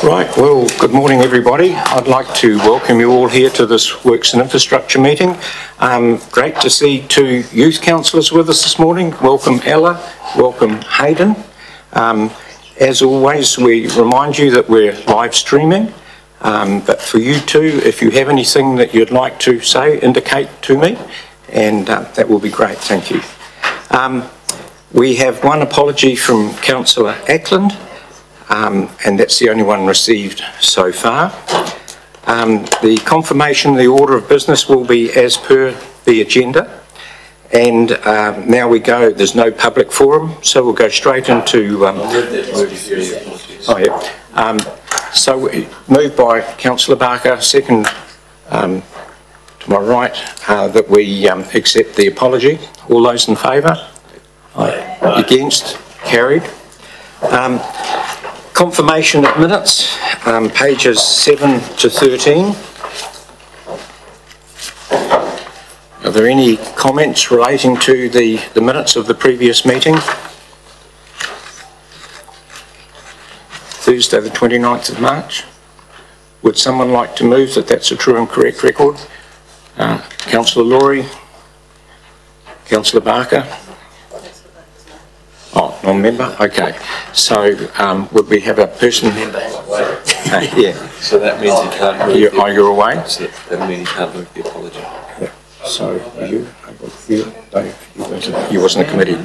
Right, well, good morning everybody. I'd like to welcome you all here to this Works and Infrastructure meeting. Great to see two youth councillors with us this morning. Welcome Ella, welcome Hayden. As always, we remind you that we're live streaming, but for you two, if you have anything that you'd like to say, indicate to me, and that will be great, thank you. We have one apology from Councillor Ackland, and that's the only one received so far. The confirmation, the order of business will be as per the agenda, and now we go, there's no public forum, so we'll go straight into... so moved by Councillor Barker, second to my right, that we accept the apology. All those in favour? Aye. Against? Carried. Confirmation of minutes, pages 7 to 13. Are there any comments relating to the minutes of the previous meeting? Thursday the 29th of March. Would someone like to move that that's a true and correct record? Councillor Laurie? Councillor Barker? Oh, non-member? Okay. So would we have a person? Member. Yeah. So that means you can't move. You're away? So that means you can't move the apology. Yeah. So you wasn't a committee.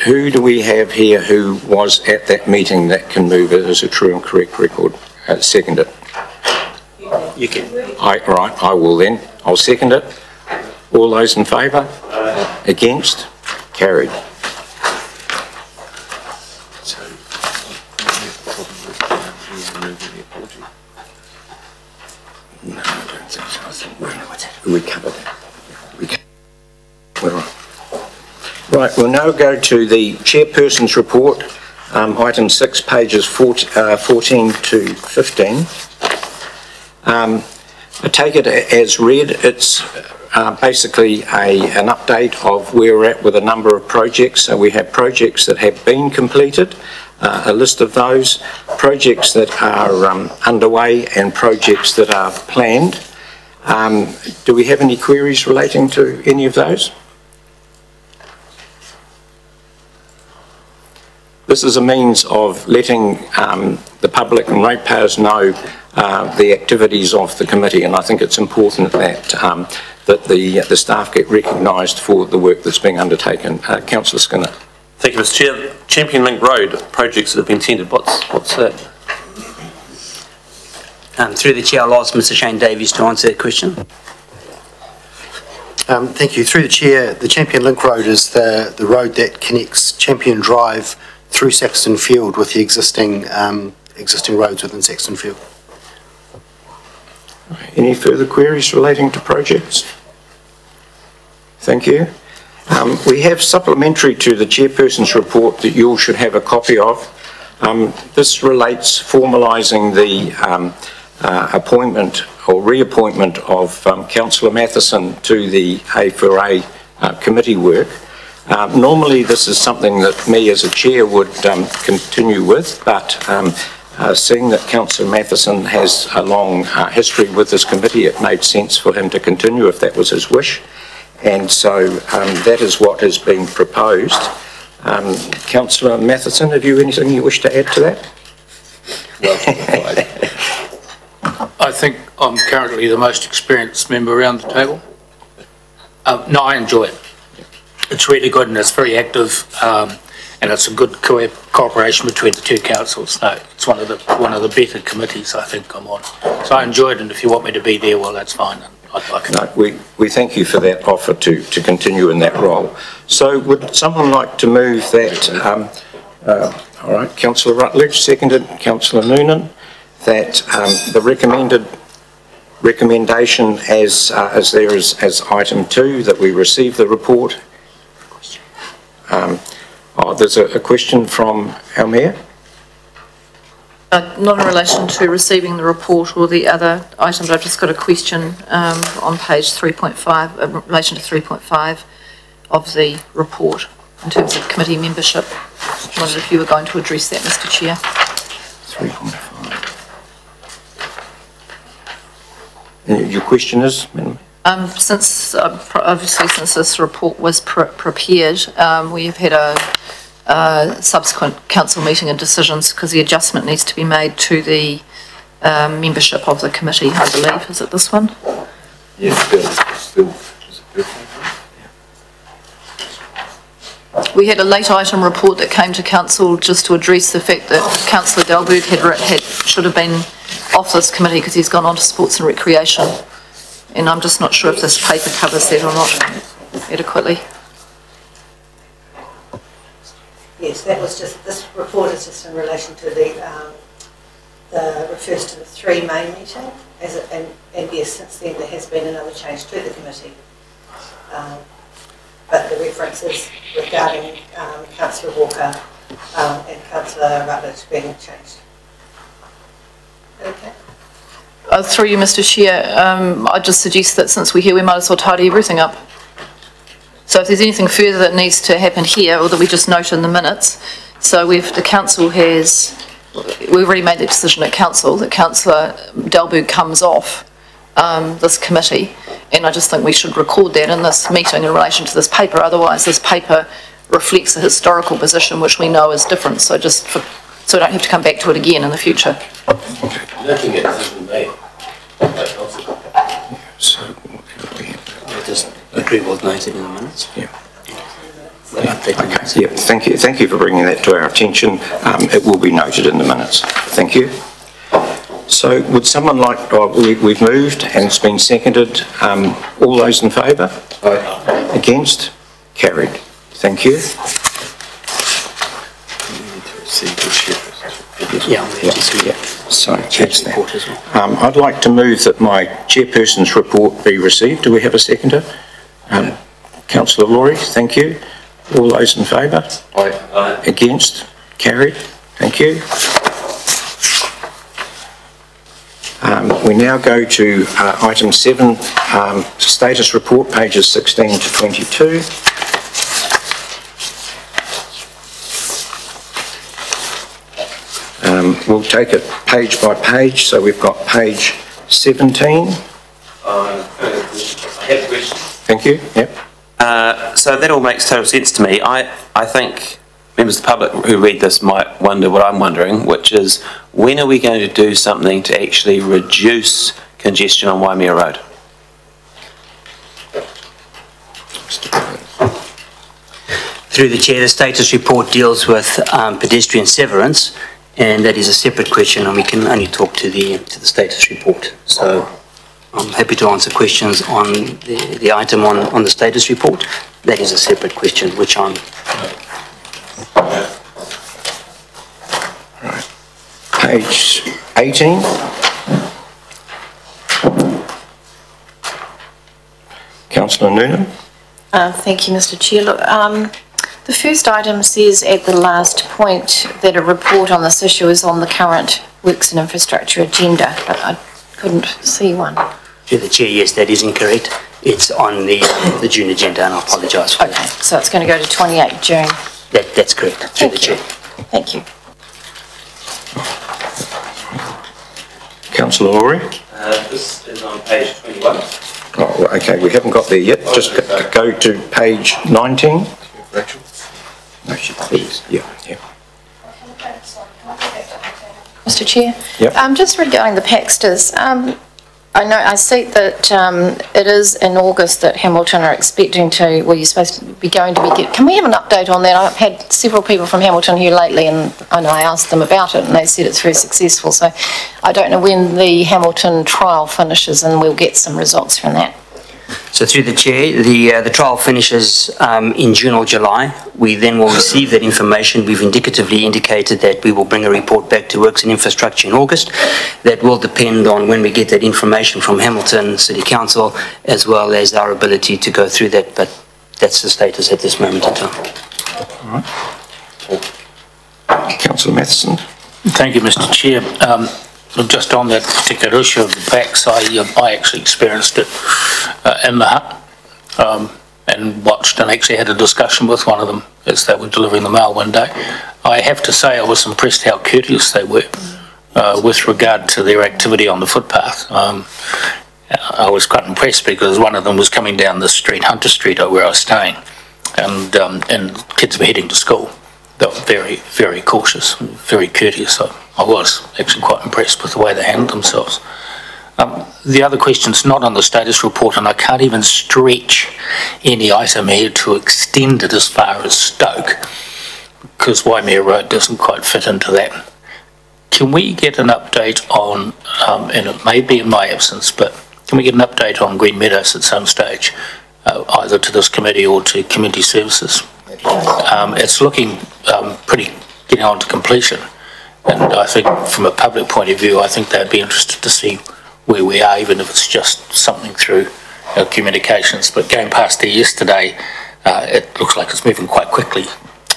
Who do we have here who was at that meeting that can move it as a true and correct record? Second it. You can. Right, I will then. I'll second it. All those in favour? Against? Carried. No, I don't think so. I think we covered it. We're right. Right, we'll now go to the Chairperson's report, item 6, pages 14 to 15. I take it as read. It's basically an update of where we're at with a number of projects. So we have projects that have been completed, a list of those, projects that are underway and projects that are planned. Do we have any queries relating to any of those? This is a means of letting the public and ratepayers know the activities of the committee, and I think it's important that that the staff get recognised for the work that's being undertaken. Councillor Skinner. Thank you, Mr. Chair. Champion Link Road projects that have been tendered. What's that? Through the Chair, I'll ask Mr. Shane Davies to answer that question. Thank you. Through the Chair, the Champion Link Road is the road that connects Champion Drive through Saxton Field with the existing roads within Saxton Field. Any further queries relating to projects? Thank you. We have supplementary to the Chairperson's report that you all should have a copy of. This relates formalising the appointment or reappointment of Councillor Matheson to the A4A committee work. Normally this is something that me as a chair would continue with, but seeing that Councillor Matheson has a long history with this committee, it made sense for him to continue if that was his wish. And so that is what has been proposed. Councillor Matheson, have you anything you wish to add to that? I think I'm currently the most experienced member around the table. No, I enjoy it. It's really good and it's very active, and it's a good cooperation between the two councils. No, it's one of the better committees I think I'm on. So I enjoy it, and if you want me to be there, well, that's fine. I'd like it. No, we thank you for that offer to continue in that role. So would someone like to move that? All right, Councillor Rutledge, seconded. Councillor Noonan, that the recommendation as there is as item 2 that we receive the report. There's a question from our Mayor. Not in relation to receiving the report or the other items. I've just got a question on page 3.5 in relation to 3.5 of the report in terms of committee membership. I wondered if you were going to address that, Mr. Chair. 3.5. Your question is, Madam? Obviously, since this report was prepared, we've had a subsequent council meeting and decisions because the adjustment needs to be made to the membership of the committee, I believe. Is it this one? Yes, Bill. Is it Bill? We had a late item report that came to council just to address the fact that Councillor Dalberg should have been off this committee because he's gone on to sports and recreation. And I'm just not sure if this paper covers that or not adequately. Yes, that was just, this report is just in relation to refers to the 3 May meeting, and yes, since then there has been another change to the committee. But the reference is regarding Councillor Walker and Councillor Rutledge being changed. Okay. Through you, Mr. Chair, I just suggest that since we're here, we might as well tidy everything up. So if there's anything further that needs to happen here, or that we just note in the minutes, so the council has, we've already made the decision at council that Councillor Dalberg comes off this committee, and I just think we should record that in this meeting in relation to this paper. Otherwise, this paper reflects a historical position which we know is different. So so we don't have to come back to it again in the future. Nothing gets decision made. So, I just agree with noted in the minutes. yeah. Yeah, thank you for bringing that to our attention. It will be noted in the minutes. Thank you. So would someone like, we've moved and it's been seconded. All those in favour? Aye. Against? Carried. Thank you. So that's that. I'd like to move that my chairperson's report be received. Do we have a seconder? Councillor Laurie, thank you. All those in favour? Aye. Against? Carried. Thank you. We now go to item 7, status report, pages 16 to 22. We'll take it page by page, so we've got page 17. I have a question. Thank you. Yep. So that all makes total sense to me. I think members of the public who read this might wonder what I'm wondering, which is when are we going to do something to actually reduce congestion on Waimea Road? Through the Chair, the status report deals with pedestrian severance, and that is a separate question, and we can only talk to the status report. So I'm happy to answer questions on the item on the status report. That is a separate question, which I'm... Right. Page 18. Councillor Noonan. Thank you, Mr. Chair. Look, the first item says at the last point that a report on this issue is on the current Works and Infrastructure agenda, but I couldn't see one. Through the Chair, yes, that is incorrect. It's on the June agenda, and I apologise for Okay, that. so it's going to go to 28 June. That's correct, through the Chair. Thank you. Councillor Laurie. This is on page 21. Oh, okay, we haven't got there yet. Just go to page 19. Rachel? No, please. Yeah. Mr. Chair? Yep. Just regarding the Paxters, I see that it is in August that Hamilton are expecting to, well, you're supposed to be going to be, can we have an update on that? I've had several people from Hamilton here lately, and I know I asked them about it and they said it's very successful, so I don't know when the Hamilton trial finishes and we'll get some results from that. So through the Chair, the trial finishes in June or July. We then will receive that information. We've indicatively indicated that we will bring a report back to Works and Infrastructure in August. That will depend on when we get that information from Hamilton City Council, as well as our ability to go through that, but that's the status at this moment in time. All right. Councillor Matheson. Thank you, Mr. Chair. Just on that particular issue of the PAX, I actually experienced it in the hut and watched and actually had a discussion with one of them as they were delivering the mail one day. I have to say I was impressed how courteous they were with regard to their activity on the footpath. I was quite impressed because one of them was coming down the street, Hunter Street, where I was staying, and kids were heading to school. They were very, very cautious, very courteous. I was actually quite impressed with the way they handled themselves. The other question's not on the status report, and I can't even stretch any item here to extend it as far as Stoke, because Waimea Road doesn't quite fit into that. Can we get an update on, and it may be in my absence, but can we get an update on Green Meadows at some stage, either to this committee or to Community Services? It's looking pretty getting on to completion, and I think from a public point of view, I think they'd be interested to see where we are, even if it's just something through our communications. But going past there yesterday, it looks like it's moving quite quickly,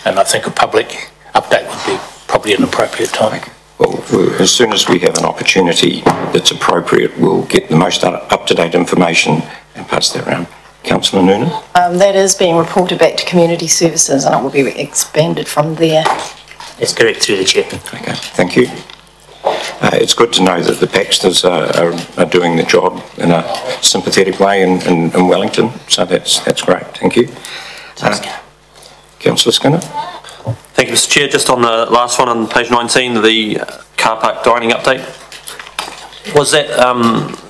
and I think a public update would be probably an appropriate time. Well, as soon as we have an opportunity that's appropriate, we'll get the most up-to-date information and pass that around. Councillor Noonan? That is being reported back to Community Services and it will be expanded from there. That's correct, through the chair. Okay, thank you. It's good to know that the Paxters are doing the job in a sympathetic way in Wellington, so that's great, thank you. Councillor Skinner? Thank you, Mr Chair. Just on the last one on page 19, the car park dining update. Was that,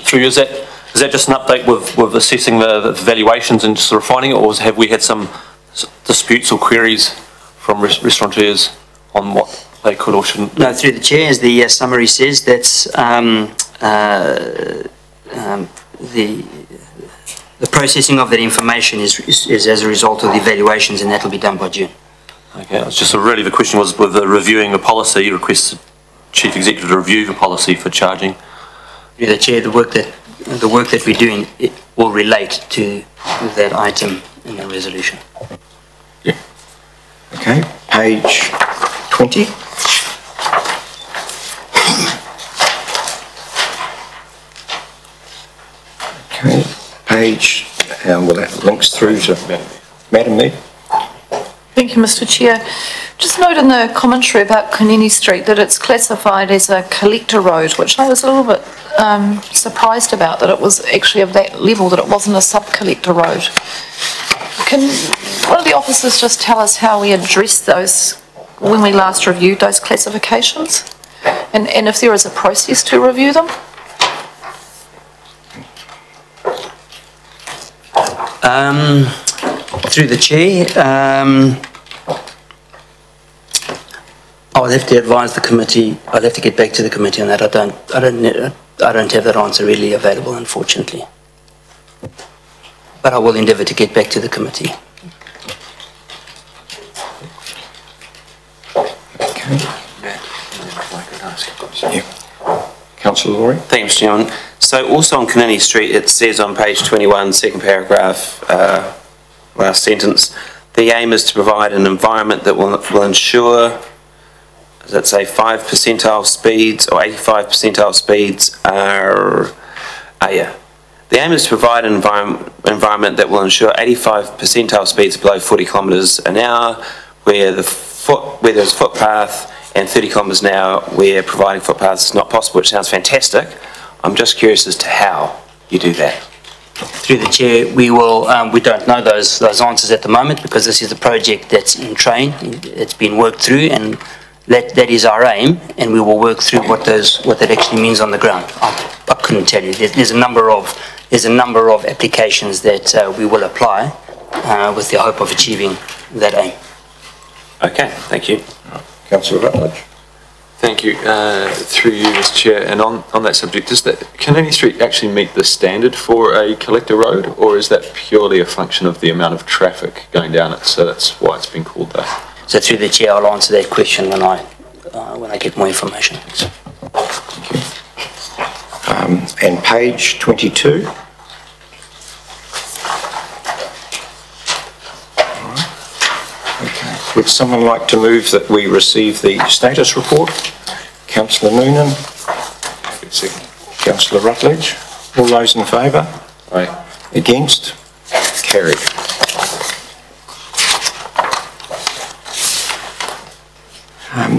through you, is that just an update with assessing the valuations and just refining it, or have we had some disputes or queries from restaurateurs on what they could or shouldn't do? No, through the chair, as the summary says, that's the processing of that information is as a result of the evaluations, and that will be done by June. Okay, it's just really the question was with the reviewing the policy, requested Chief Executive to review the policy for charging. Through the chair, the work that we're doing, it will relate to that item in the resolution. Yeah. Okay, page 20. Okay, page, well that links through to Madam Mayor. Thank you, Mr Chair. Just note in the commentary about Kunini Street that it's classified as a collector road, which I was a little bit surprised about, that it was actually of that level, that it wasn't a sub-collector road. Can one of the officers just tell us how we addressed those when we last reviewed those classifications? And if there is a process to review them? Through the chair, I'll have to advise the committee. I'll have to get back to the committee on that. I don't have that answer really available, unfortunately. But I will endeavour to get back to the committee. Okay. Yeah. Councillor Laurie? Thank you, Mr Chairman. So also on Kunini Street, it says on page 21, second paragraph, last sentence, the aim is to provide an environment that will ensure, does that say 5 percentile speeds or 85 percentile speeds are, yeah. The aim is to provide an environment that will ensure 85 percentile speeds below 40 kilometres an hour, where there's footpath, and 30 kilometres an hour where providing footpaths is not possible, which sounds fantastic. I'm just curious as to how you do that. Through the chair, we will. We don't know those answers at the moment because this is a project that's in train. It's been worked through, and that is our aim. And we will work through what that actually means on the ground. I couldn't tell you. There's a number of applications that we will apply with the hope of achieving that aim. Okay, thank you. Councillor Rutledge. Thank you. Through you, Mr Chair, and on that subject, does that Kunini Street actually meet the standard for a collector road, or is that purely a function of the amount of traffic going down it, so that's why it's been called that? So through the chair, I'll answer that question when I get more information. Thank you. And page 22. Would someone like to move that we receive the status report? Councillor Noonan. Councillor Rutledge. All those in favour? Aye. Against? Carried.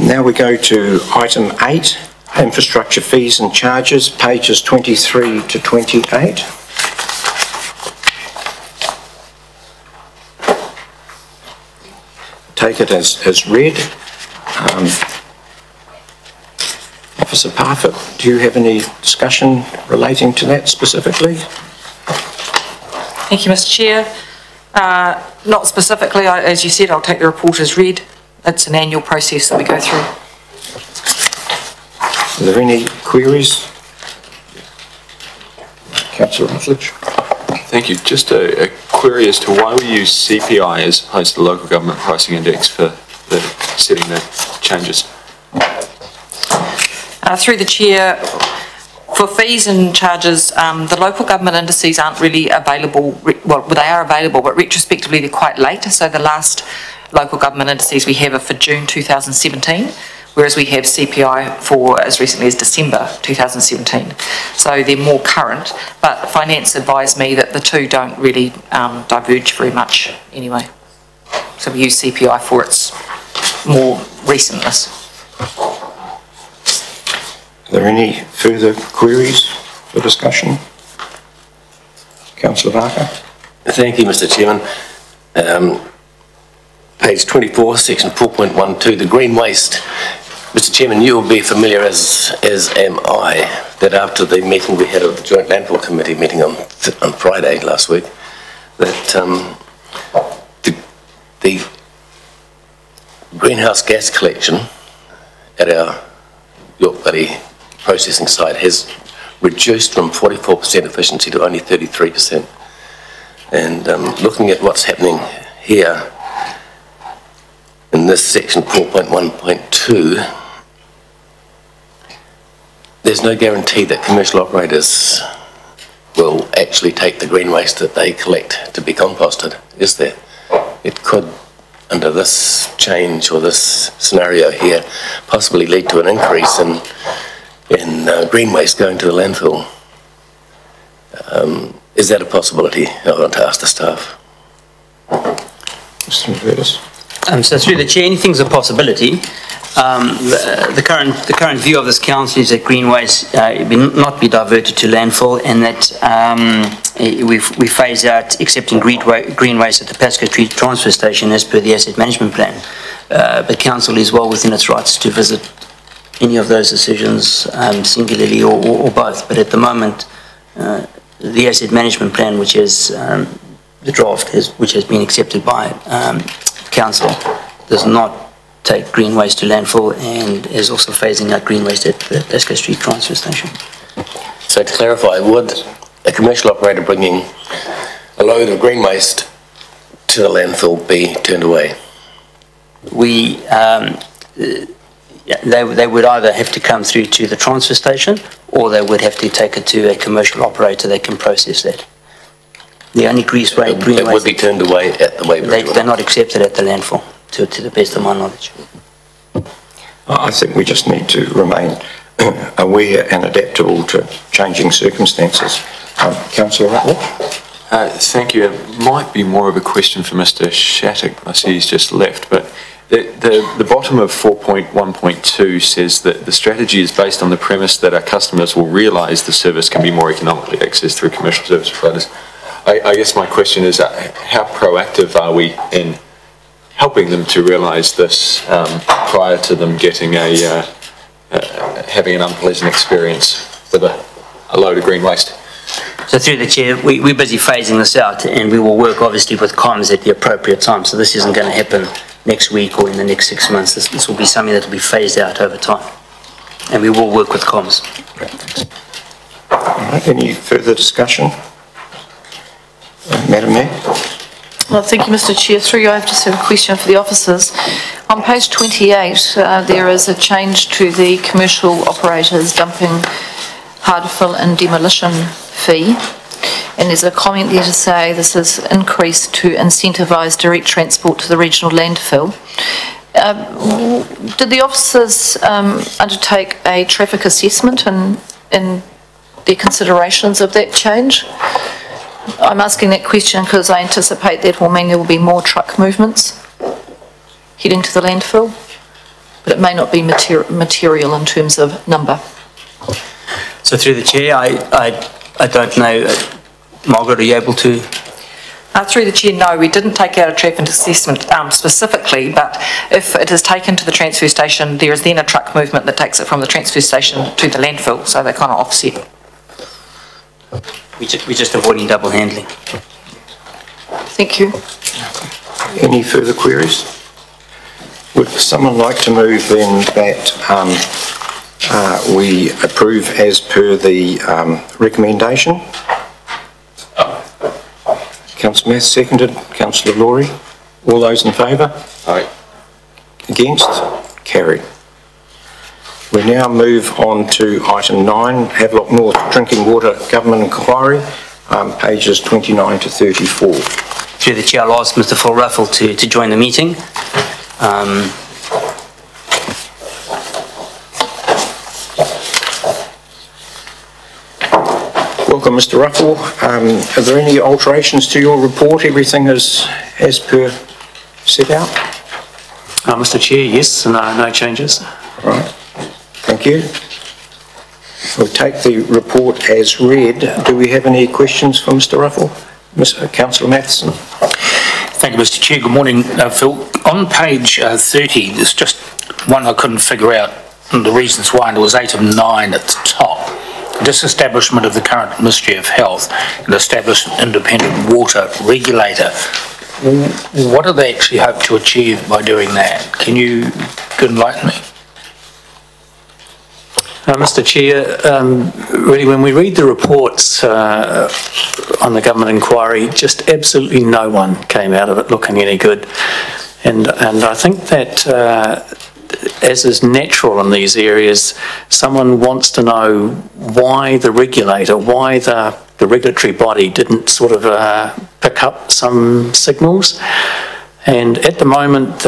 Now we go to item 8, infrastructure fees and charges, pages 23 to 28. Take it as read. Officer Parfitt, do you have any discussion relating to that specifically? Thank you, Mr. Chair. Not specifically, as you said, I'll take the report as read. It's an annual process that we go through. Are there any queries? Councillor Rutledge. Thank you. Just a query as to why we use CPI as opposed to the local government pricing index for setting the changes. Through the Chair, for fees and charges, the local government indices aren't really available, well, they are available, but retrospectively they're quite late. So the last local government indices we have are for June 2017, whereas we have CPI for as recently as December 2017. So they're more current, but finance advised me that the two don't really diverge very much anyway. So we use CPI for its more recentness. Are there any further queries for discussion? Councillor Barker. Thank you, Mr. Chairman. Page 24, section 4.12, the green waste. Mr. Chairman, you will be familiar, as am I, that after the meeting we had of the Joint Landfill Committee meeting on Friday last week, that the greenhouse gas collection at our York Buddy processing site has reduced from 44% efficiency to only 33%. And looking at what's happening here in this section 4.1.2, there's no guarantee that commercial operators will actually take the green waste that they collect to be composted, is there? It could, under this change or this scenario here, possibly lead to an increase in green waste going to the landfill. Is that a possibility? I want to ask the staff. Mr. McVertis. So through the Chair, anything's a possibility. The current view of this council is that green waste will not be diverted to landfill, and that we phase out accepting green waste at the Pascoe Street transfer station as per the asset management plan. But council is well within its rights to visit any of those decisions singularly or both. But at the moment, the asset management plan, which is the draft, which has been accepted by council, does not take green waste to landfill and is also phasing out green waste at the Pascoe Street transfer station. So to clarify, would a commercial operator bringing a load of green waste to the landfill be turned away? They would either have to come through to the transfer station, or they would have to take it to a commercial operator that can process that. The only green waste... It would be turned away at the Weybridge. They're not accepted at the landfill, to the best of my knowledge. I think we just need to remain aware and adaptable to changing circumstances. Councillor Rutledge. Thank you. It might be more of a question for Mr. Shattuck. I see he's just left, but the bottom of 4.1.2 says that the strategy is based on the premise that our customers will realise the service can be more economically accessed through commercial service providers. I guess my question is, how proactive are we in helping them to realise this prior to them getting having an unpleasant experience with a load of green waste? So through the Chair, we're busy phasing this out, and we will work obviously with comms at the appropriate time. So this isn't going to happen next week or in the next 6 months. This will be something that will be phased out over time, and we will work with comms. Great, thanks. All right, any further discussion? Madam Mayor. Well, thank you, Mr. Chair. Through you, I just have a question for the officers. On page 28, there is a change to the commercial operators dumping hard fill and demolition fee. And there's a comment there to say this is increased to incentivise direct transport to the regional landfill. Did the officers undertake a traffic assessment in their considerations of that change? I'm asking that question because I anticipate that will mean there will be more truck movements heading to the landfill. but it may not be material in terms of number. So through the chair, I don't know. Margaret, are you able to? Through the chair, no, we didn't take out a traffic assessment specifically, but if it is taken to the transfer station, there is then a truck movement that takes it from the transfer station to the landfill, so they kind of offset. We're just avoiding double handling. Thank you. Any further queries? Would someone like to move then that we approve as per the recommendation? Councillor Math seconded. Councillor Laurie. All those in favour? Aye. Against? Carried. We now move on to item 9, Havelock North Drinking Water Government Inquiry, pages 29 to 34. Through the chair, I'll ask Mr. Phil Ruffle to join the meeting. Welcome, Mr. Ruffle. Are there any alterations to your report? Everything is as per set out? Mr. Chair, yes, no changes. Right, thank you. We'll take the report as read. Do we have any questions for Mr. Ruffle? Councillor Matheson. Thank you, Mr. Chair. Good morning, Phil. On page 30, there's just one I couldn't figure out the reasons why, and there was 8 of 9 at the top. Disestablishment of the current Ministry of Health and establish an independent water regulator. What do they actually hope to achieve by doing that? Can you enlighten me? Mr. Chair, really when we read the reports on the government inquiry, just absolutely no one came out of it looking any good. And I think that as is natural in these areas, someone wants to know why the regulator, why the regulatory body didn't sort of pick up some signals. And at the moment,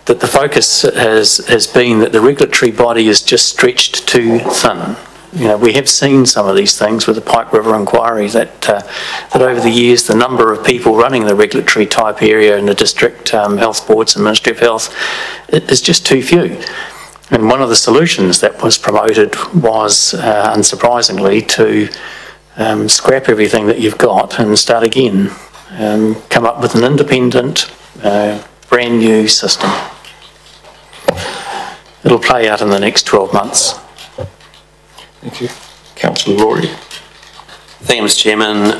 that the focus has been that the regulatory body is just stretched too thin. You know, we have seen some of these things with the Pike River inquiry that over the years the number of people running the regulatory type area in the district health boards and Ministry of Health is just too few. And one of the solutions that was promoted was, unsurprisingly, to scrap everything that you've got and start again. Come up with an independent, brand new system. It'll play out in the next 12 months. Thank you. Councillor Laurie. Thank you, Mr. Chairman.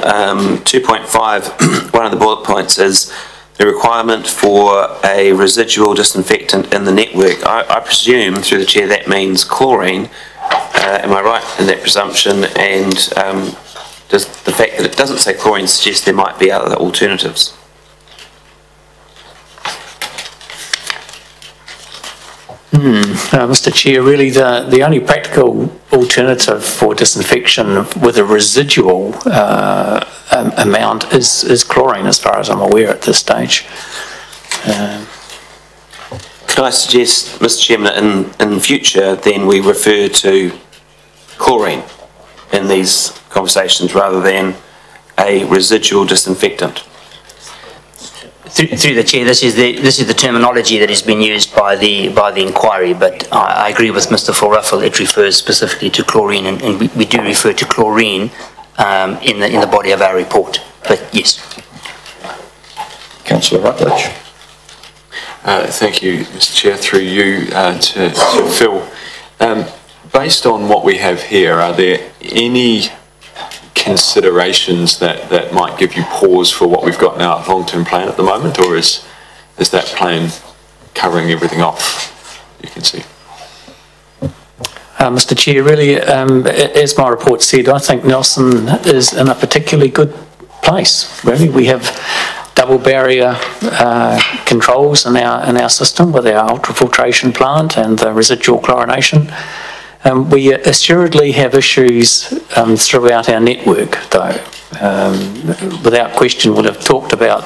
2.5, one of the bullet points is the requirement for a residual disinfectant in the network. I presume, through the chair, that means chlorine. Am I right in that presumption? And does the fact that it doesn't say chlorine suggest there might be other alternatives? Mr. Chair, really the only practical alternative for disinfection with a residual amount is chlorine, as far as I'm aware at this stage. Can I suggest, Mr. Chairman, in future then we refer to chlorine in these conversations rather than a residual disinfectant? Through the chair, this is the terminology that has been used by the inquiry, but I agree with Mr. Phil Ruffle. It refers specifically to chlorine, and we do refer to chlorine in the body of our report. But yes. Councillor Rutledge. Thank you, Mr. Chair. Through you to Phil. Based on what we have here, are there any considerations that might give you pause for what we've got now at long-term plan at the moment, or is that plan covering everything off, you can see? Mr. Chair, really, as my report said, I think Nelson is in a particularly good place. Really, we have double barrier controls in our system with our ultrafiltration plant and the residual chlorination. We assuredly have issues throughout our network, though. Without question, we'll have talked about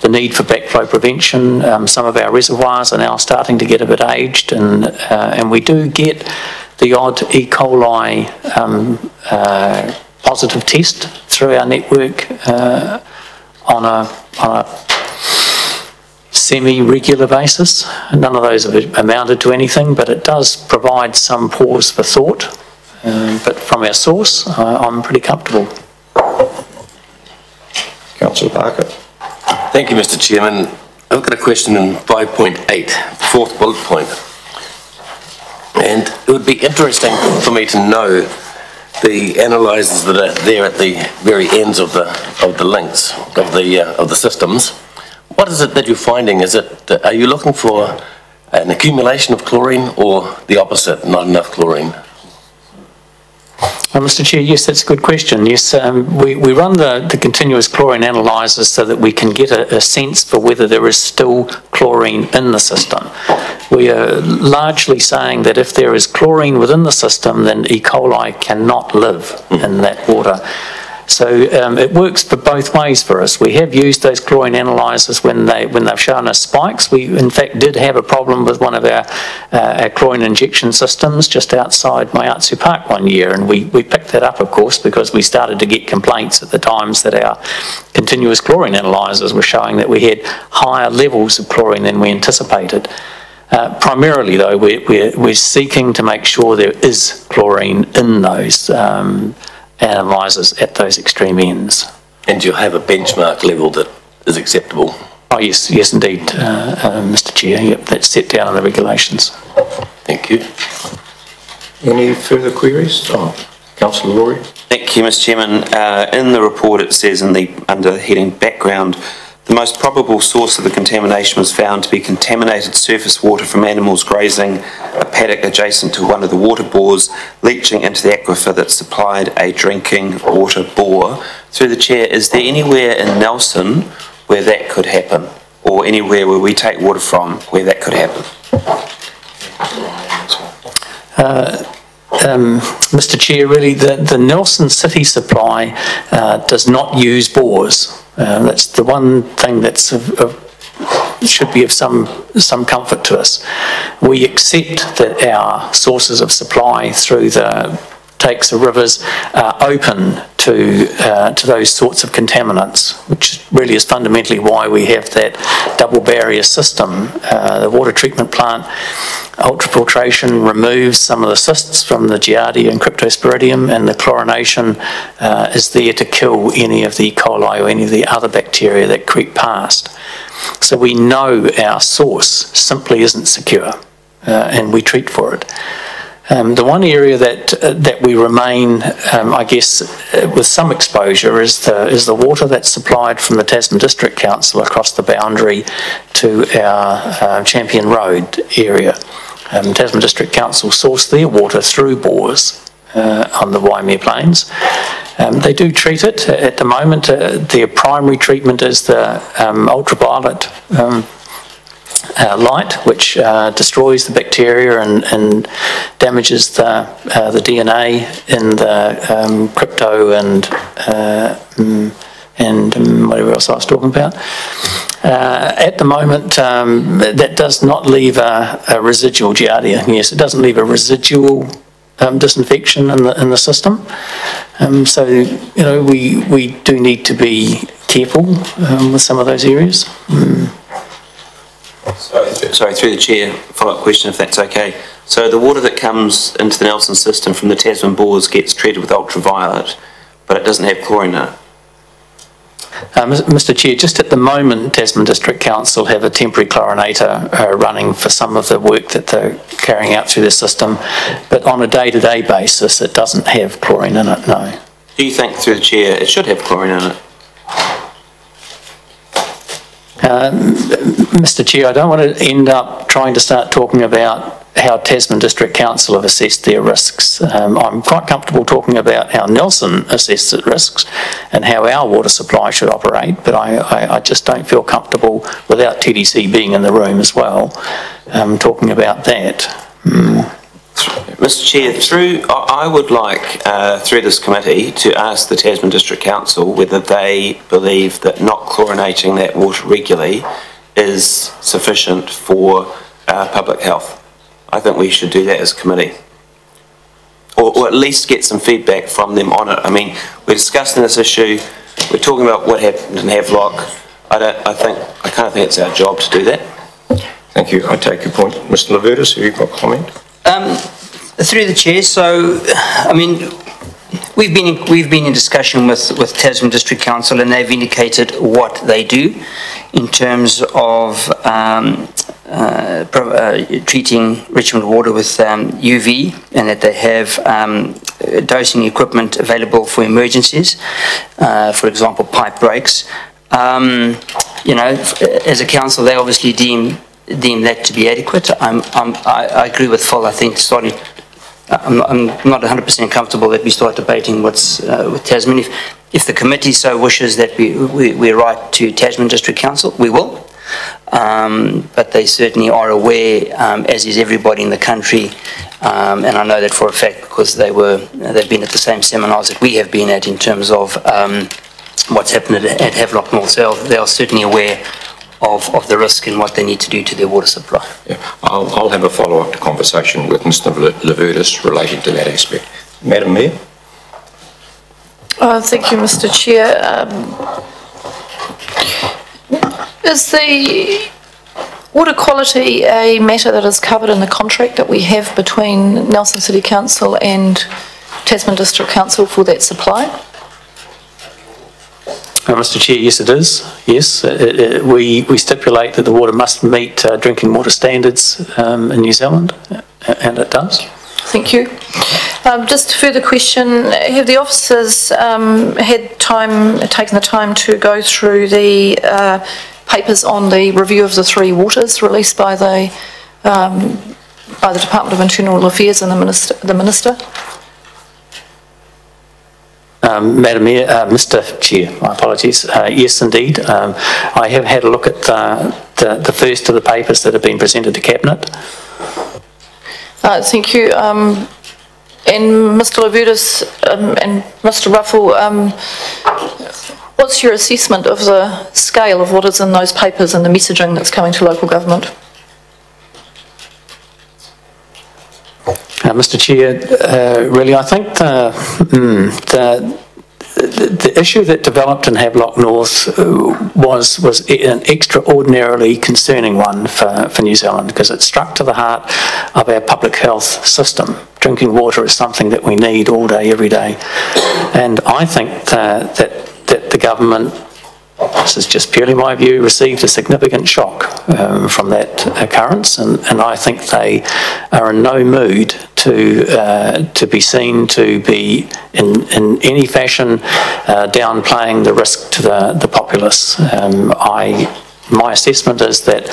the need for backflow prevention. Some of our reservoirs are now starting to get a bit aged, and we do get the odd E. coli positive test through our network on a semi-regular basis. None of those have amounted to anything, but it does provide some pause for thought. But from our source, I'm pretty comfortable. Councillor Parker. Thank you, Mr. Chairman. I've got a question in 5.8, fourth bullet point. And it would be interesting for me to know the analyzers that are there at the very ends of the links of the systems. What is it that you're finding? Are you looking for an accumulation of chlorine or the opposite, not enough chlorine? Mr. Chair, yes, that's a good question. Yes, we run the continuous chlorine analyzers so that we can get a sense for whether there is still chlorine in the system. We are largely saying that if there is chlorine within the system, then E. coli cannot live in that water. So it works for both ways for us. We have used those chlorine analyzers when they've shown us spikes. We in fact did have a problem with one of our chlorine injection systems just outside Maiatsu Park one year, and we picked that up, of course, because we started to get complaints at the times that our continuous chlorine analyzers were showing that we had higher levels of chlorine than we anticipated. Primarily, though, we're seeking to make sure there is chlorine in those analyzers at those extreme ends. And you have a benchmark level that is acceptable? Oh yes, indeed, Mr. Chair. Yep, that's set down in the regulations. Thank you. Any further queries? Councillor Laurie. Thank you, Mr. Chairman. In the report it says under the heading background, the most probable source of the contamination was found to be contaminated surface water from animals grazing a paddock adjacent to one of the water bores, leaching into the aquifer that supplied a drinking water bore. Through the Chair, is there anywhere in Nelson where that could happen, or anywhere where we take water from where that could happen? Mr. Chair, really the Nelson City supply does not use bores. That's the one thing that's should be of some comfort to us. We accept that our sources of supply through the takes or rivers are open to those sorts of contaminants, which really is fundamentally why we have that double barrier system. The water treatment plant ultrafiltration removes some of the cysts from the Giardia and Cryptosporidium, and the chlorination is there to kill any of the E. coli or any of the other bacteria that creep past. So we know our source simply isn't secure, and we treat for it. The one area that we remain, I guess, with some exposure is the water that's supplied from the Tasman District Council across the boundary to our Champion Road area. Tasman District Council source their water through bores on the Waimea Plains. They do treat it at the moment. Their primary treatment is the ultraviolet light, which destroys the bacteria and damages the DNA in the crypto and whatever else I was talking about. At the moment, that does not leave a residual Giardia. Yes, it doesn't leave a residual disinfection in the system. So, you know, we do need to be careful with some of those areas. Sorry, through the Chair, follow-up question if that's okay. So the water that comes into the Nelson system from the Tasman bores gets treated with ultraviolet, but it doesn't have chlorine in it? Mr. Chair, just at the moment, Tasman District Council have a temporary chlorinator running for some of the work that they're carrying out through the system, but on a day-to-day basis, it doesn't have chlorine in it, no. Do you think, through the Chair, it should have chlorine in it? Mr. Chair, I don't want to end up trying to start talking about how Tasman District Council have assessed their risks. I'm quite comfortable talking about how Nelson assessed its risks and how our water supply should operate, but I just don't feel comfortable, without TDC being in the room as well, talking about that. Mr. Chair, I would like, through this committee, to ask the Tasman District Council whether they believe that not chlorinating that water regularly is sufficient for public health. I think we should do that as a committee. Or at least get some feedback from them on it. I mean, we're discussing this issue, we're talking about what happened in Havelock. I can't think it's our job to do that. Thank you. I take your point. Mr. Levertus, have you got a comment? Through the chair, so, I mean, we've been in discussion with Tasman District Council, and they've indicated what they do in terms of treating Richmond Water with UV, and that they have dosing equipment available for emergencies, for example, pipe breaks. You know, as a council, they obviously deem that to be adequate. I agree with Phil. I think I'm not 100% comfortable that we start debating what's with Tasman. If the committee so wishes that we write to Tasman District Council, we will. But they certainly are aware, as is everybody in the country, and I know that for a fact because they've been at the same seminars that we have been at in terms of what's happened at Havelock North. So they are certainly aware of the risk and what they need to do to their water supply. Yeah, I'll have a follow-up conversation with Mr. Levertus relating to that aspect. Madam Mayor? Thank you, Mr. Chair. Is the water quality a matter that is covered in the contract that we have between Nelson City Council and Tasman District Council for that supply? Mr. Chair, yes it is. Yes, we stipulate that the water must meet drinking water standards in New Zealand, and it does. Thank you. Just a further question, have the officers taken the time to go through the papers on the review of the three waters released by the Department of Internal Affairs and the Minister? Madam Mayor, Mr. Chair, my apologies. Yes, indeed. I have had a look at the first of the papers that have been presented to Cabinet. Thank you. And Mr. Levertus and Mr. Ruffle, what's your assessment of the scale of what is in those papers and the messaging that's coming to local government? Mr. Chair, really, I think the issue that developed in Havelock North was an extraordinarily concerning one for New Zealand, because it struck to the heart of our public health system. Drinking water is something that we need all day, every day. And I think that the government, this is just purely my view, received a significant shock from that occurrence, and I think they are in no mood to be seen to be in any fashion downplaying the risk to the populace. My assessment is that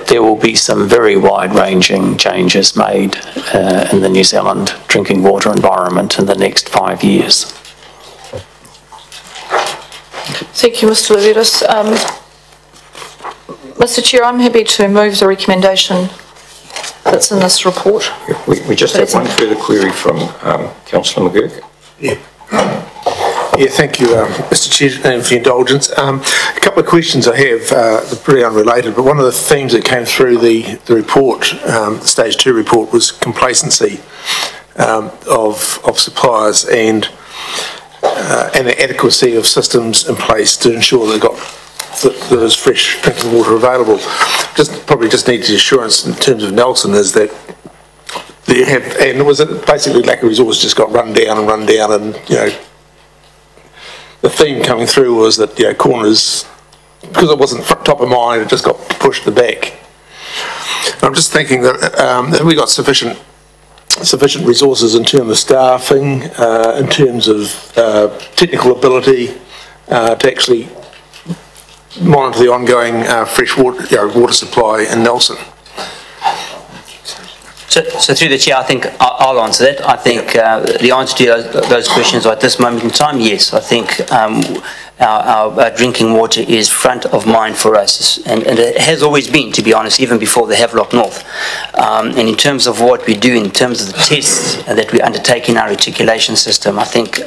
there will be some very wide-ranging changes made in the New Zealand drinking water environment in the next 5 years. Thank you, Mr. Levertus. Mr. Chair, I'm happy to move the recommendation that's in this report. We just have one further query from Councillor McGurk. Yeah, thank you, Mr. Chair, for your indulgence. A couple of questions I have, they're pretty unrelated, but one of the themes that came through the report, the Stage 2 report, was complacency of suppliers and the adequacy of systems in place to ensure that there's fresh drinking water available. Probably just needed assurance in terms of Nelson is that there have, and it was basically lack of resource just got run down, and you know, the theme coming through was that, you know, corners, because it wasn't top of mind, it just got pushed to the back. And I'm just thinking that have we got sufficient resources in terms of staffing, in terms of technical ability to actually monitor the ongoing fresh water, water supply in Nelson? So through the Chair, I think I'll answer that. I think the answer to those questions are at this moment in time, yes. I think our drinking water is front of mind for us, and it has always been, to be honest, even before the Havelock North. And in terms of what we do, in terms of the tests that we undertake in our reticulation system, I think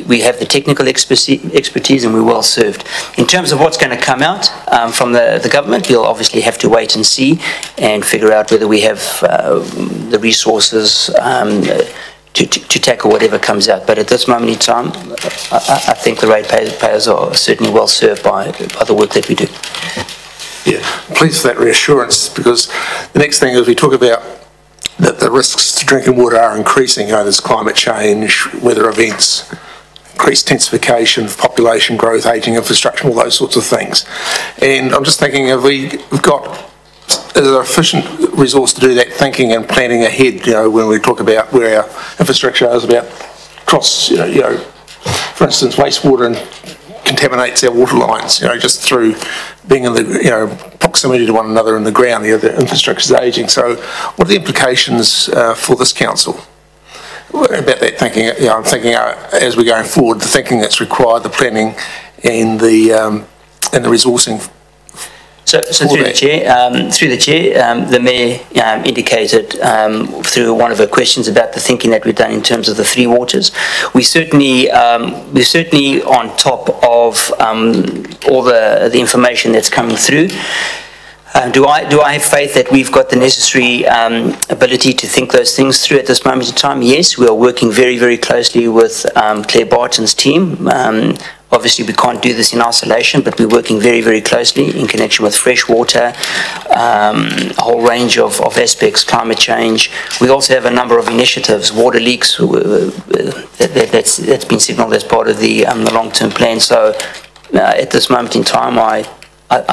we have the technical expertise and we're well served. In terms of what's going to come out from the government, we'll obviously have to wait and see and figure out whether we have the resources to tackle whatever comes out. But at this moment in time, I think the ratepayers are certainly well served by the work that we do. Yeah, pleased for that reassurance, because the next thing is we talk about that the risks to drinking water are increasing. You know, there's climate change, weather events, increased intensification, population growth, ageing infrastructure, all those sorts of things. And I'm just thinking, we've got is there efficient resource to do that thinking and planning ahead, you know, when we talk about where our infrastructure is about cross, you know, for instance, wastewater and contaminates our water lines, you know, just through being in the, you know, proximity to one another in the ground, you know, the infrastructure is ageing. So what are the implications for this council about that thinking? You know, I'm thinking as we're going forward, the thinking that's required, the planning and the resourcing. So through the chair, the mayor indicated through one of her questions about the thinking that we've done in terms of the three waters. We're certainly on top of all the information that's coming through. Do I have faith that we've got the necessary ability to think those things through at this moment in time? Yes, we are working very, very closely with Claire Barton's team. Obviously, we can't do this in isolation, but we're working very, very closely in connection with fresh water, a whole range of aspects, climate change. We also have a number of initiatives, water leaks, that's been signalled as part of the long-term plan. So at this moment in time, I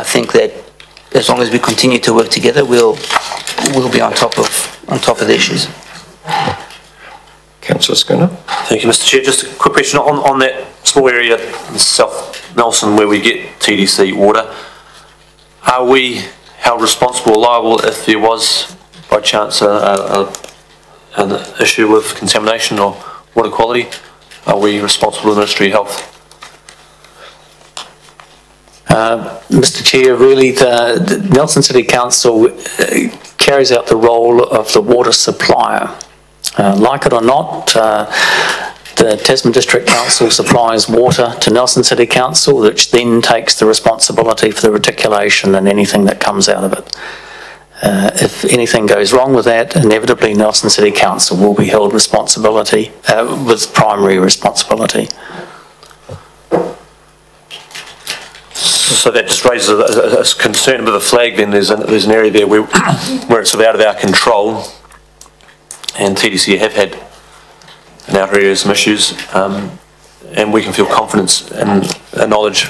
think that as long as we continue to work together, we'll be on top of the issues. Councillor Skinner. Thank you, Mr. Chair. Just a quick question on that small area in South Nelson where we get TDC water. Are we held responsible or liable if there was, by chance, an issue with contamination or water quality? Are we responsible in the Ministry of Health? Mr. Chair, really the Nelson City Council carries out the role of the water supplier. Like it or not, the Tasman District Council supplies water to Nelson City Council, which then takes the responsibility for the reticulation and anything that comes out of it. If anything goes wrong with that, inevitably Nelson City Council will be held responsibility, with primary responsibility. So that just raises a concern, a bit of a flag then. There's an area there where it's sort of out of our control, and TDC have had in our area some issues, and we can feel confidence and knowledge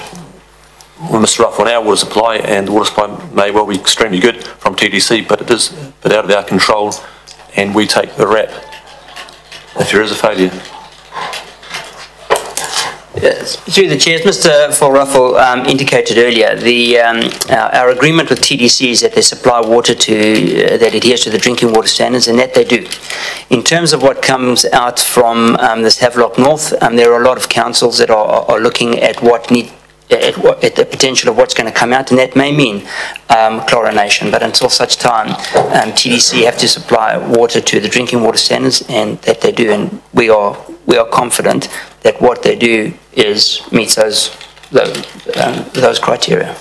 with Mr. Ruff on our water supply, and the water supply may well be extremely good from TDC, but it is out of our control, and we take the rap if there is a failure. Through the chair, as Mr. Ruffle indicated earlier, our agreement with TDC is that they supply water that adheres to the drinking water standards, and that they do. In terms of what comes out from this Havelock North, there are a lot of councils that are looking at at the potential of what's going to come out, and that may mean chlorination. But until such time, TDC have to supply water to the drinking water standards, and that they do, and we are confident that what they do meets those criteria.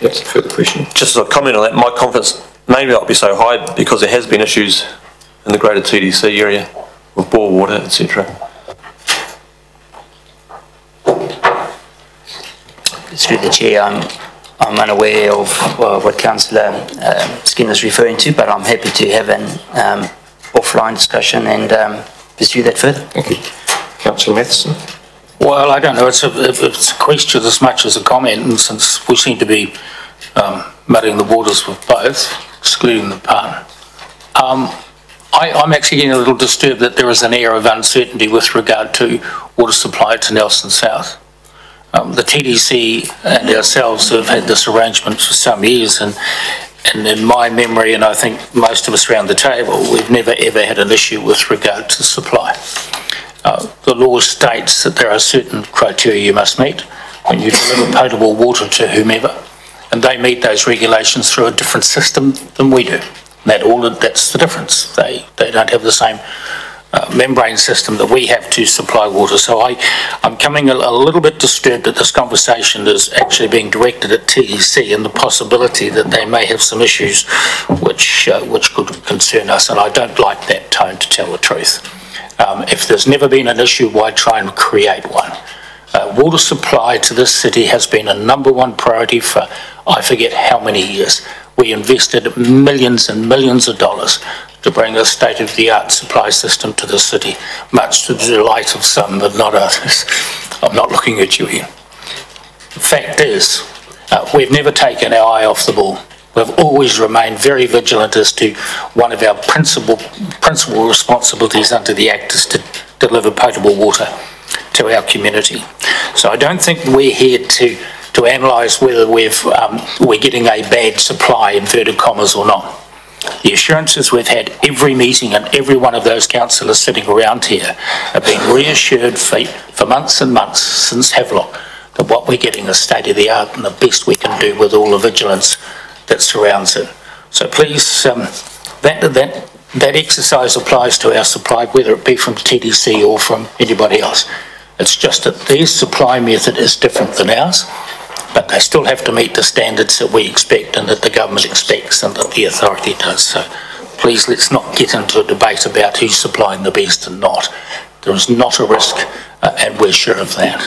Yes, further question. Just as a comment on that, my confidence may not be so high because there has been issues in the greater TDC area with bore water, etc. Through the chair, I'm unaware of what Councillor Skinner is referring to, but I'm happy to have an offline discussion and pursue that further. Thank you. Councillor Matheson. Well, I don't know, it's a question as much as a comment, and since we seem to be muddying the waters with both, excluding the partner. I'm actually getting a little disturbed that there is an air of uncertainty with regard to water supply to Nelson South. The TDC and ourselves have had this arrangement for some years, and in my memory, and I think most of us around the table, we've never ever had an issue with regard to supply. The law states that there are certain criteria you must meet when you deliver potable water to whomever, and they meet those regulations through a different system than we do. That's the difference. They don't have the same membrane system that we have to supply water. So I'm coming a little bit disturbed that this conversation is actually being directed at TDC and the possibility that they may have some issues which could concern us, and I don't like that tone, to tell the truth. If there's never been an issue, why try and create one? Water supply to this city has been a #1 priority for I forget how many years. We invested millions and millions of dollars to bring a state-of-the-art supply system to the city, much to the delight of some, but not others. I'm not looking at you here. The fact is, we've never taken our eye off the ball. We've always remained very vigilant as to one of our principal responsibilities under the Act is to deliver potable water to our community. So I don't think we're here to analyse whether we're getting a bad supply, inverted commas, or not. The assurances we've had every meeting and every one of those councillors sitting around here have been reassured for months and months since Havelock that what we're getting is state-of-the-art and the best we can do with all the vigilance that surrounds it. So please, that exercise applies to our supply, whether it be from TDC or from anybody else. It's just that their supply method is different than ours, but they still have to meet the standards that we expect and that the government expects and that the authority does. So please, let's not get into a debate about who's supplying the best and not. There is not a risk, and we're sure of that.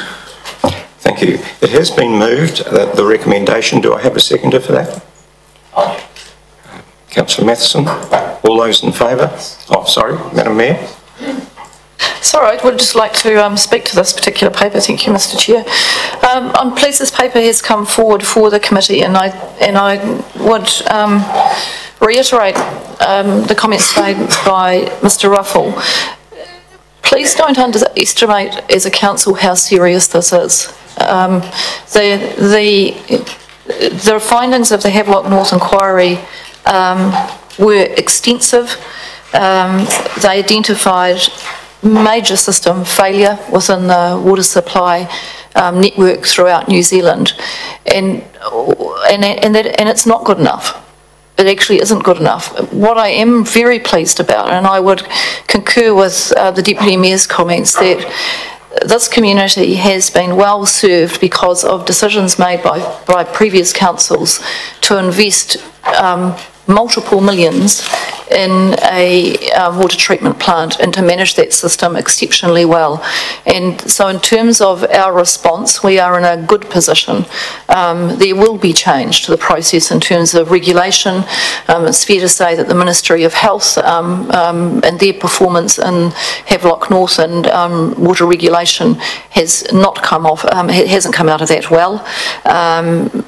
Thank you. It has been moved, the recommendation. Do I have a seconder for that? Councillor Matheson. All those in favour? Oh, sorry, Madam Mayor. Sorry, I would just like to speak to this particular paper. Thank you, Mr. Chair. I'm pleased this paper has come forward for the committee, and I would reiterate the comments made by Mr. Ruffle. Please don't underestimate as a council how serious this is. The findings of the Havelock North inquiry were extensive. They identified major system failure within the water supply network throughout New Zealand, and it's not good enough. It actually isn't good enough. What I am very pleased about, and I would concur with the Deputy Mayor's comments, that this community has been well served because of decisions made by previous councils to invest multiple millions in a water treatment plant and to manage that system exceptionally well. And so in terms of our response, we are in a good position. There will be change to the process in terms of regulation. It's fair to say that the Ministry of Health and their performance in Havelock North and water regulation has not come off, it hasn't come out of that well.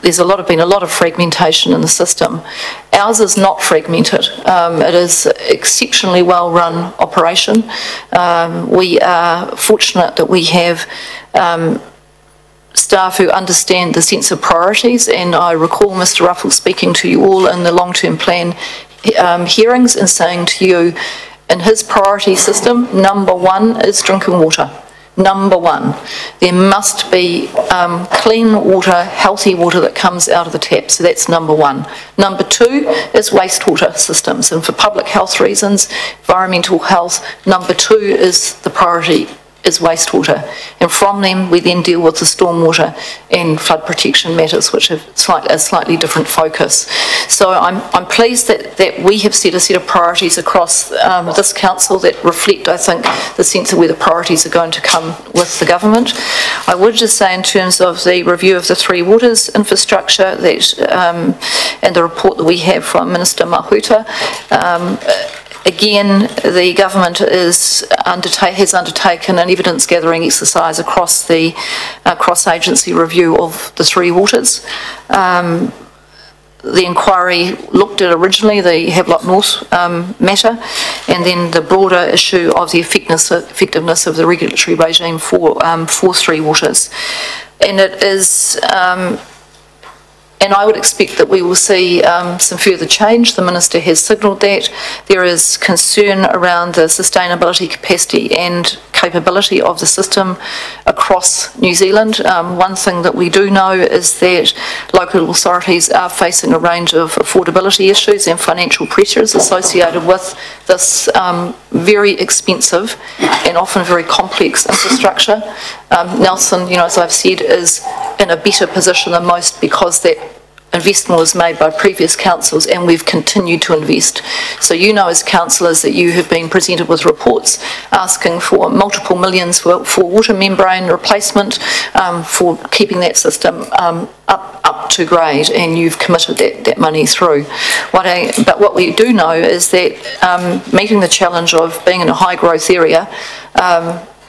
There's been a lot of fragmentation in the system. Ours is not fragmented. It is exceptionally well run operation. We are fortunate that we have staff who understand the sense of priorities, and I recall Mr. Ruffle speaking to you all in the long-term plan hearings and saying to you, in his priority system, #1 is drinking water. #1. There must be clean water, healthy water that comes out of the tap, so that's #1. #2 is wastewater systems, and for public health reasons, environmental health, #2 is the priority, is wastewater. And from them, we then deal with the stormwater and flood protection matters, which have a slightly different focus. So I'm pleased that we have set a set of priorities across this council that reflect, I think, the sense of where the priorities are going to come with the government. I would just say in terms of the review of the Three Waters infrastructure that, and the report that we have from Minister Mahuta, again, the government has undertaken an evidence-gathering exercise across the cross-agency review of the Three Waters. The inquiry looked at originally the Havelock North matter, and then the broader issue of the effectiveness of the regulatory regime for Three Waters. And it is... and I would expect that we will see some further change. The Minister has signalled that. There is concern around the sustainability capacity and capability of the system across New Zealand. One thing that we do know is that local authorities are facing a range of affordability issues and financial pressures associated with this very expensive and often very complex infrastructure. Nelson, as I've said, is in a better position than most because that investment was made by previous councils and we've continued to invest. So as councillors that you have been presented with reports asking for multiple millions for water membrane replacement, for keeping that system up to grade, and you've committed that money through. But what we do know is that meeting the challenge of being in a high growth area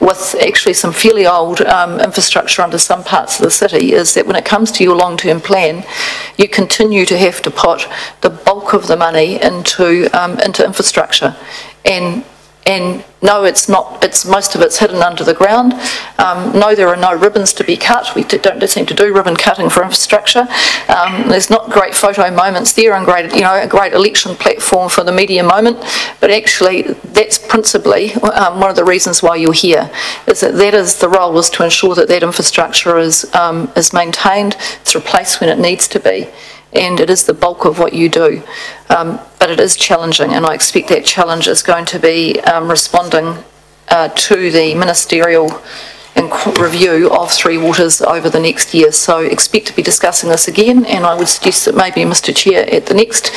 with actually some fairly old infrastructure under some parts of the city, is that when it comes to your long-term plan, you continue to have to put the bulk of the money into infrastructure. And no, it's not. Most of it's hidden under the ground. No, there are no ribbons to be cut. We don't seem to do ribbon cutting for infrastructure. There's not great photo moments there and a great election platform for the media moment. But actually, that's principally one of the reasons why you're here. Is that is the role, is to ensure that infrastructure is maintained, it's replaced when it needs to be. And it is the bulk of what you do. But it is challenging, and I expect that challenge is going to be responding to the ministerial review of Three Waters over the next year. So expect to be discussing this again, and I would suggest that maybe, Mr Chair, at the next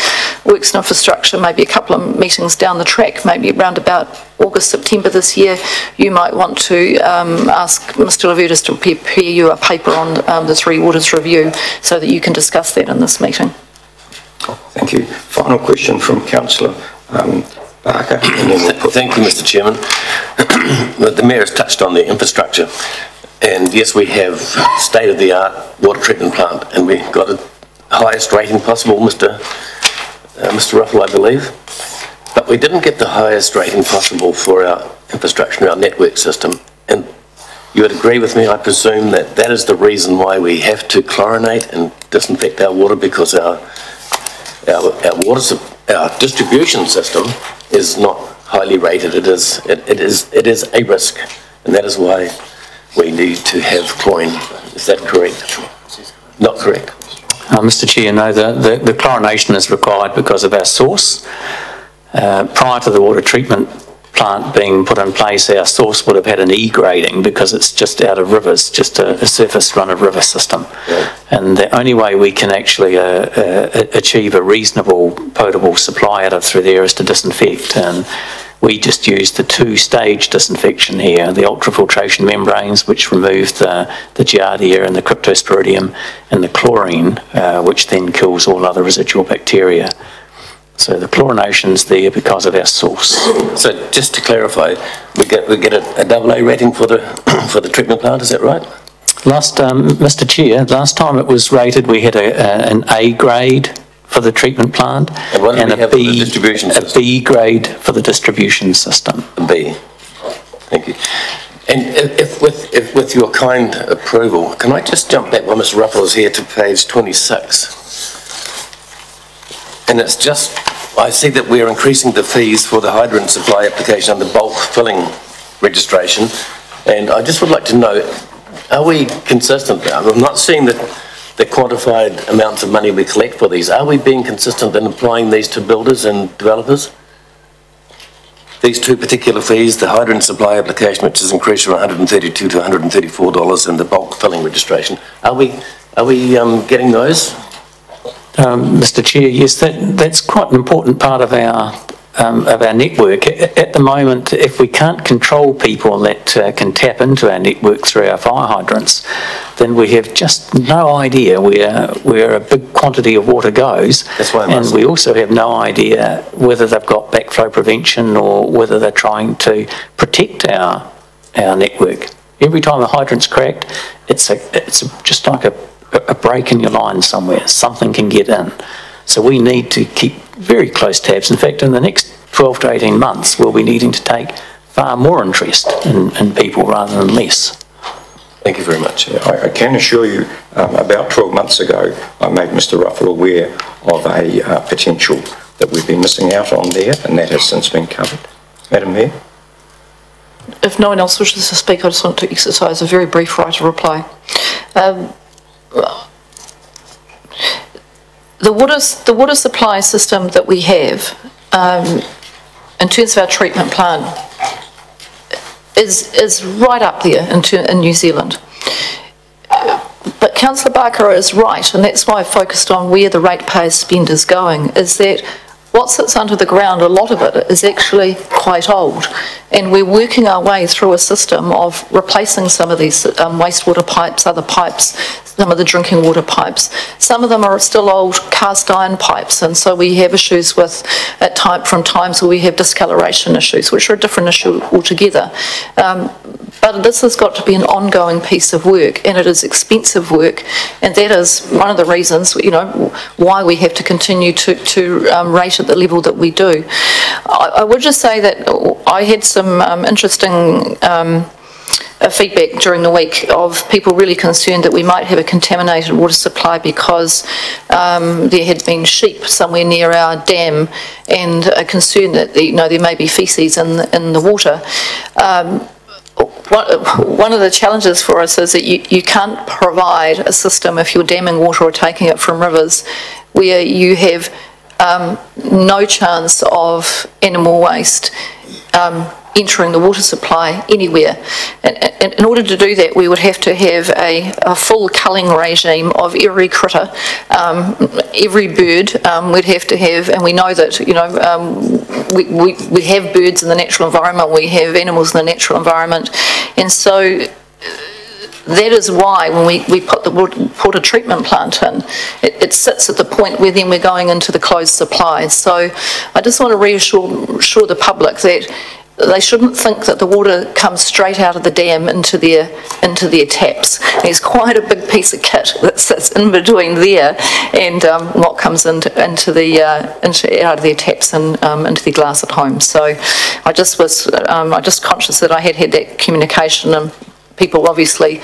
Works and Infrastructure, maybe a couple of meetings down the track, maybe around about August, September this year, you might want to ask Mr Levertus to prepare you a paper on the Three Waters review so that you can discuss that in this meeting. Thank you. Final question from Councillor Barker. Thank you, Mr Chairman. The Mayor has touched on the infrastructure, and yes, we have state-of-the-art water treatment plant, and we got the highest rating possible, Mr Ruffle, I believe. But we didn't get the highest rating possible for our infrastructure, our network system. And you would agree with me, I presume, that is the reason why we have to chlorinate and disinfect our water, because our distribution system is not highly rated. It is a risk, and that is why we need to have chlorine. Is that correct? Not correct. Mr Chair, no, the chlorination is required because of our source. Prior to the water treatment plant being put in place, our source would have had an E grading because it's just out of rivers, just a surface run-of-river system. Yeah. And the only way we can actually achieve a reasonable potable supply out of through there is to disinfect. And we just use the two-stage disinfection here, the ultrafiltration membranes, which remove the giardia and the cryptosporidium, and the chlorine, which then kills all other residual bacteria. So the chlorination's there because of our source. So just to clarify, we get a AA rating for the treatment plant, is that right? Mr Chair, last time it was rated, we had an A grade for the treatment plant and a B grade for the distribution system. A B. Thank you. And if with your kind approval, can I just jump back while Mr Ruffle is here to page 26? And it's just, I see that we're increasing the fees for the hydrant supply application under bulk filling registration, and I just would like to know, are we consistent? I'm not seeing the quantified amounts of money we collect for these. Are we being consistent in applying these to builders and developers? These two particular fees, the hydrant supply application, which is increased from $132 to $134, and the bulk filling registration, are we getting those? Mr Chair, yes, that's quite an important part of our network. At the moment, if we can't control people that can tap into our network through our fire hydrants, then we have just no idea where a big quantity of water goes. That's why and we also have no idea whether they've got backflow prevention or whether they're trying to protect our network. Every time a hydrant's cracked, it's just like a break in your line somewhere. Something can get in. So we need to keep very close tabs. In fact, in the next 12 to 18 months, we'll be needing to take far more interest in people rather than less. Thank you very much. Yeah, I can assure you, about 12 months ago, I made Mr Ruffle aware of a potential that we've been missing out on there, and that has since been covered. Madam Mayor? if no one else wishes to speak, I just want to exercise a very brief right of reply. The water supply system that we have, in terms of our treatment plant, is right up there in New Zealand. But Councillor Barker is right, and that's why I focused on where the ratepayer spend is going, is that what sits under the ground, a lot of it is actually quite old, and we're working our way through a system of replacing some of these wastewater pipes, other pipes, some of the drinking water pipes. Some of them are still old cast iron pipes, and so we have issues with, from times where we have discoloration issues, which are a different issue altogether. But this has got to be an ongoing piece of work, and it is expensive work, and that is one of the reasons, why we have to continue to rate at the level that we do. I would just say that I had some interesting feedback during the week of people really concerned that we might have a contaminated water supply because there had been sheep somewhere near our dam, and a concern that there may be faeces in the water. One of the challenges for us is that you can't provide a system if you're damming water or taking it from rivers where you have no chance of animal waste entering the water supply anywhere. And in order to do that, we would have to have a full culling regime of every critter, every bird. We'd have to have, and we know that we have birds in the natural environment, we have animals in the natural environment, and so that is why when we put the water treatment plant in, it sits at the point where then we're going into the closed supply. So I just want to reassure the public that they shouldn't think that the water comes straight out of the dam into their taps. There's quite a big piece of kit that sits in between there and what comes out of their taps and into their glass at home. So I just was just conscious that I had that communication, and people obviously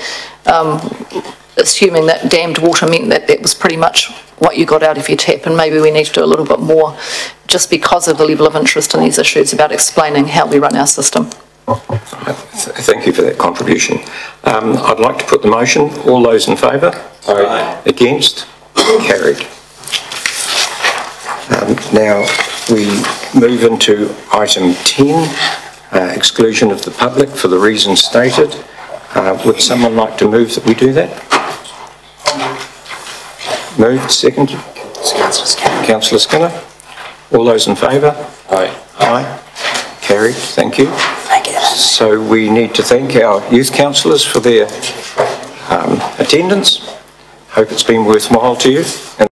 assuming that dammed water meant that was pretty much what you got out of your tap, and maybe we need to do a little bit more just because of the level of interest in these issues about explaining how we run our system. Thank you for that contribution. I'd like to put the motion. All those in favour? Aye. Against? Carried. Now we move into item 10, exclusion of the public for the reasons stated. Would someone like to move that we do that? Moved, seconded. Councillor Skinner. All those in favour? Aye. Aye. Carried, thank you. Thank you. So we need to thank our youth councillors for their attendance. Hope it's been worthwhile to you. And